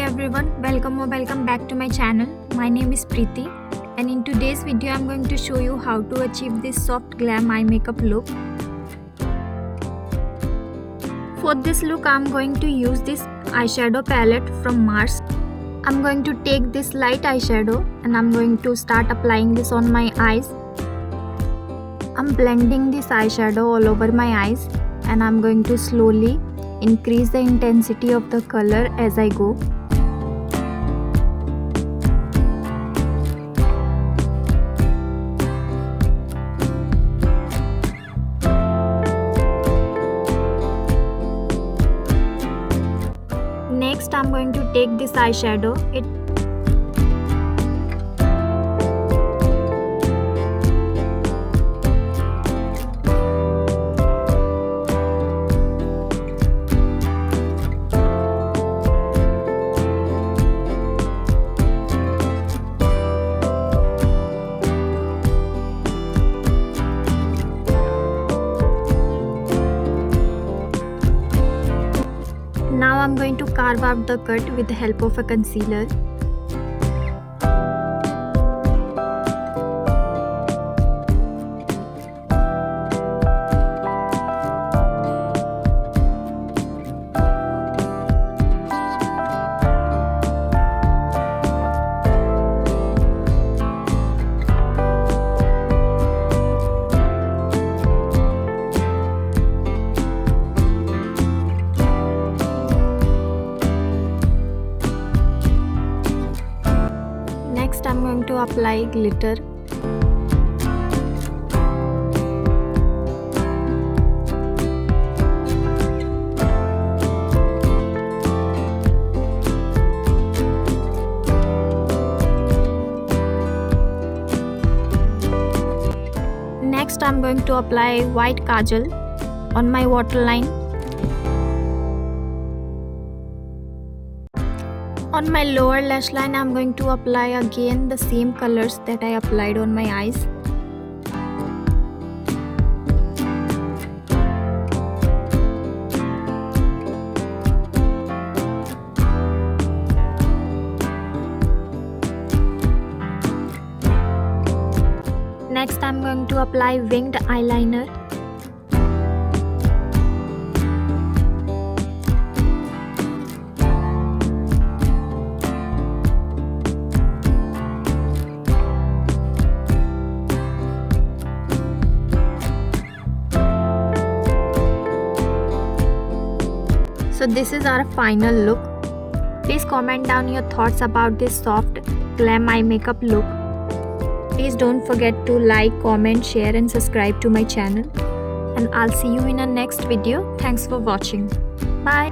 everyone, welcome back to my channel. My name is Preeti, and in today's video I'm going to show you how to achieve this soft glam eye makeup look. For this look I'm going to use this eyeshadow palette from Mars. I'm going to take this light eyeshadow and I'm going to start applying this on my eyes. I'm blending this eyeshadow all over my eyes and I'm going to slowly increase the intensity of the color as I go. Next I'm going to take this eyeshadow. Now I'm going to carve out the cut with the help of a concealer. Next I'm going to apply glitter. Next I'm going to apply white kajal on my waterline. On my lower lash line, I'm going to apply again the same colors that I applied on my eyes. Next, I'm going to apply winged eyeliner. So this is our final look. Please comment down your thoughts about this soft glam eye makeup look. Please don't forget to like, comment, share and subscribe to my channel. And I'll see you in our next video. Thanks for watching. Bye.